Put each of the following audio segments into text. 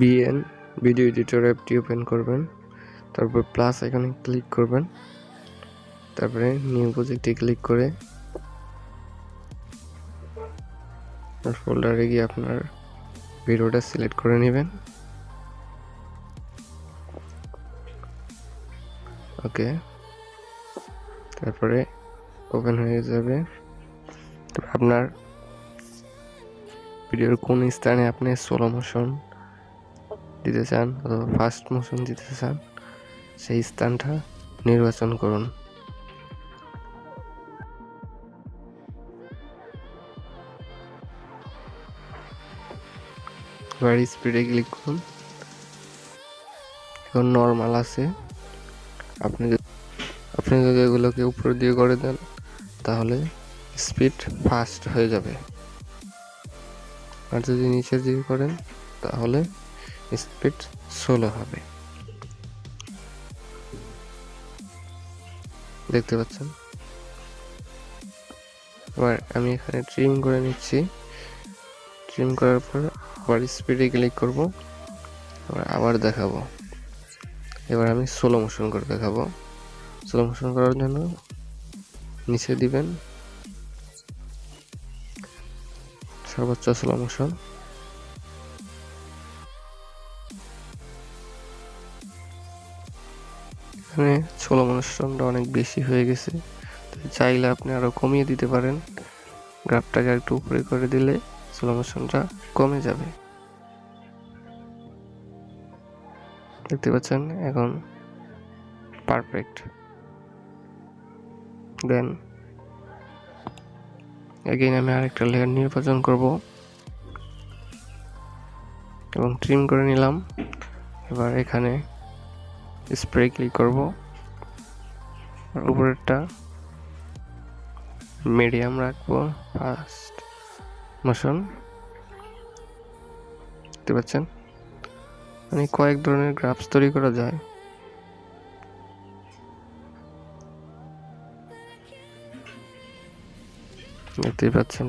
BN video editor অ্যাপটি open করবেন, তারপর প্লাস আইকনে ক্লিক করবেন, তারপরে নিউ প্রজেক্টে ক্লিক করে ফোল্ডারে গিয়ে আপনার ভিডিওটা সিলেক্ট করে নেবেন। ওকে, তারপরে ওপেন হয়ে যাবে। আপনার ভিডিওর কোন স্থানে আপনি স্লো মোশন দিতে চান অথবা ফাস্ট মোশন দিতে চান সেই স্থানটা নির্বাচন করুন। এবার স্পিডে ক্লিক করুন। এখন নর্মাল আছে, আপনি যদি এগুলোকে উপর দিয়ে করে দেন তাহলে স্পিড ফাস্ট হয়ে যাবে, আর যদি নিচের দিকে করেন তাহলে স্পিড স্লো হবে। দেখতে পাচ্ছেন। এবার আমি এখানে ট্রিম করে নিচ্ছি। ট্রিম করার পর আবার স্পিডে ক্লিক করব, আবার দেখাবো। এবার আমি স্লো মোশন করে দেখাবো। স্লো মোশন করার জন্য নিচে দিবেন সর্বোচ্চ স্লো মোশন। এখানে স্লো মোশনটা অনেক বেশি হয়ে গেছে, চাইলে আপনি আরো কমিয়ে দিতে পারেন। গ্রাফটাকে একটু উপরে করে দিলে স্লো মোশনটা কমে যাবে। দেখতে পাচ্ছেন এখন পারফেক্ট। দেন এগেইন আমি আরেকটা লেয়ার নির্বাচন করব এবং ট্রিম করে নিলাম। এবার এখানে স্প্রে ক্লিক করব, আর উপরেরটা মিডিয়াম রাখবো, ফাস্ট মোশন। দেখতে পাচ্ছেন মানে কয়েক ধরনের গ্রাফস তৈরি করা যায়। দেখতেই পাচ্ছেন।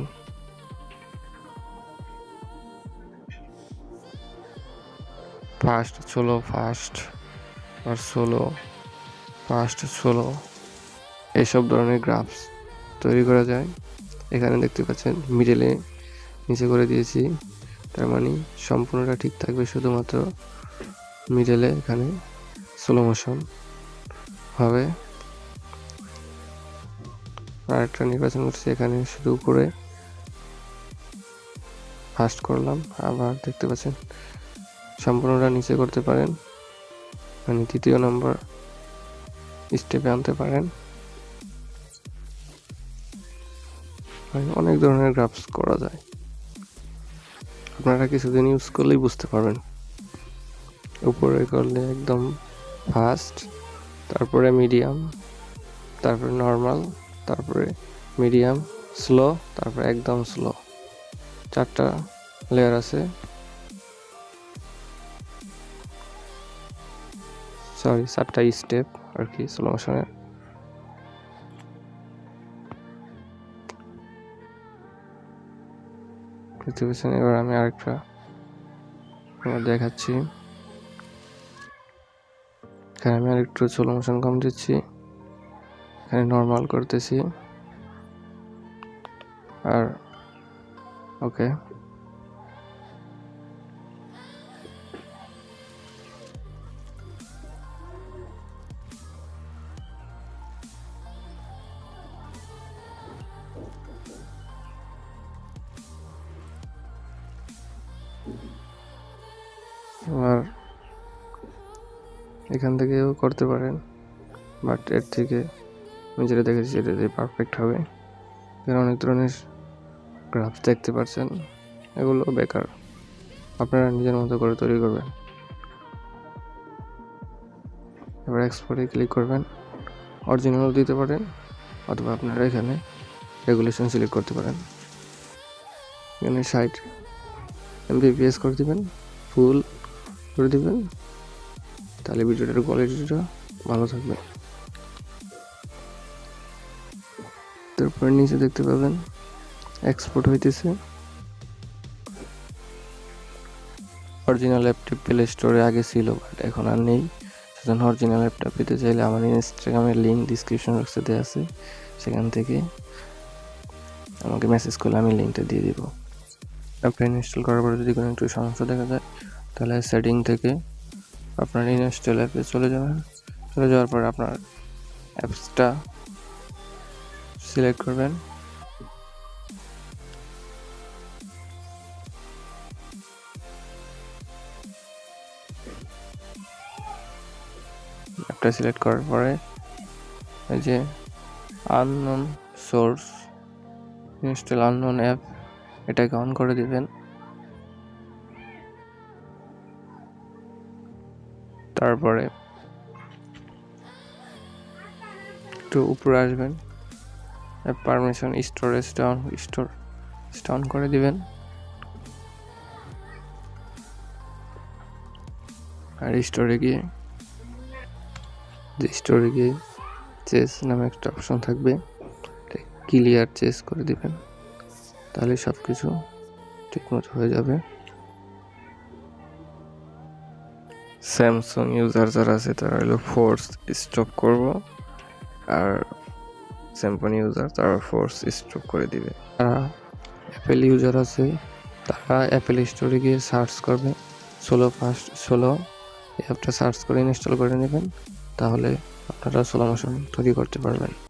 ফাস্ট স্লো, ফাস্ট আর স্লো, ফাস্ট স্লো, এইসব ধরনের গ্রাফস তৈরি করা যায়। এখানে দেখতে পাচ্ছেন মিডলে নিচে করে দিয়েছি, তার মানে সম্পূর্ণটা ঠিক থাকবে, শুধুমাত্র মিডলে এখানে স্লো মোশন হবে। আরেকটা নির্বাচন করছি, এখানে শুধু উপরে ফাস্ট করলাম। আবার দেখতে পাচ্ছেন সম্পূর্ণটা নিচে করতে পারেন, মানে তৃতীয় নম্বর স্টেপে আনতে পারেন। অনেক ধরনের গ্রাফস করা যায়, আপনারা কিছুদিন ইউজ করলেই বুঝতে পারবেন। উপরে করলে একদম ফাস্ট, তারপরে মিডিয়াম, তারপরে নর্মাল, তারপরে মিডিয়াম, স্লো, তারপরে একদম স্লো। 4টা লেয়ার আছে, সরি 4টা স্টেপ আর কি স্লো মোশনের। দেখতে পাচ্ছেন। এবার আমি আরেকটা দেখাচ্ছি। এখানে আমি আরেকটু স্লো মোশন কম দিচ্ছি, এখানে নর্মাল করতেছি। আর ওকে, আর এখান থেকেও করতে পারেন, বাট এর থেকে আমি যেটা দেখেছি এটাতে পারফেক্ট হবে। এখানে অনেক ধরনের গ্রাফস দেখতে পাচ্ছেন, এগুলো বেকার, আপনারা নিজের মতো করে তৈরি করবেন। এবার এক্সপোর্টে ক্লিক করবেন, অরিজিনাল দিতে পারেন অথবা আপনারা এখানে রেগুলেশন সিলেক্ট করতে পারেন। এখানে 60 mbps করে দিবেন, ফুল করে দিবেন, তাহলে ভিডিওটার কোয়ালিটিটা ভালো থাকবে। তারপর নিচে দেখতে পাবেন এক্সপোর্ট হইতেছে, অরিজিনাল অ্যাপটি প্লে স্টোরে আগে ছিল, বাট এখন আর নেই। সেজন্য অরিজিনাল অ্যাপটা পেতে চাইলে আমার ইনস্টাগ্রামের লিঙ্ক ডিসক্রিপশন বক্সে দেওয়া আছে, সেখান থেকে আমাকে মেসেজ করলে আমি লিঙ্কটা দিয়ে দিব। অ্যাপটা ইনস্টল করার পরে যদি কোনো একটু সমস্যা দেখা যায়, তাহলে সেটিং থেকে আপনার ইনস্টল অ্যাপে চলে যাবেন। চলে যাওয়ার পর আপনার অ্যাপসটা সিলেক্ট করবেন। অ্যাপটা সিলেক্ট করার পরে এই যে unknown source install unknown app, এটাকে অন করে দিবেন। তারপরে একটু উপরে আসবেন, অ্যাপ পারমিশন স্টোরেজ ডাউন করে দিবেন। আর স্টোরে গিয়ে চেস নামে একটা অপশন থাকবে, ক্লিয়ার চেস করে দিবেন, তাহলে সব কিছু ঠিকমতো হয়ে যাবে। স্যামসাং ইউজার যারা আছে তারা হলো ফোর্স স্টপ করব, আর স্যামসাং ইউজার তারা ফোর্স স্টপ করে দিবে। যারা অ্যাপেল ইউজার আছে তারা অ্যাপেল স্টোরে গিয়ে সার্চ করবে সোলো অ্যাপটা সার্চ করে ইনস্টল করে নেবেন, তাহলে আপনারা স্লো মোশন তৈরি করতে পারবেন।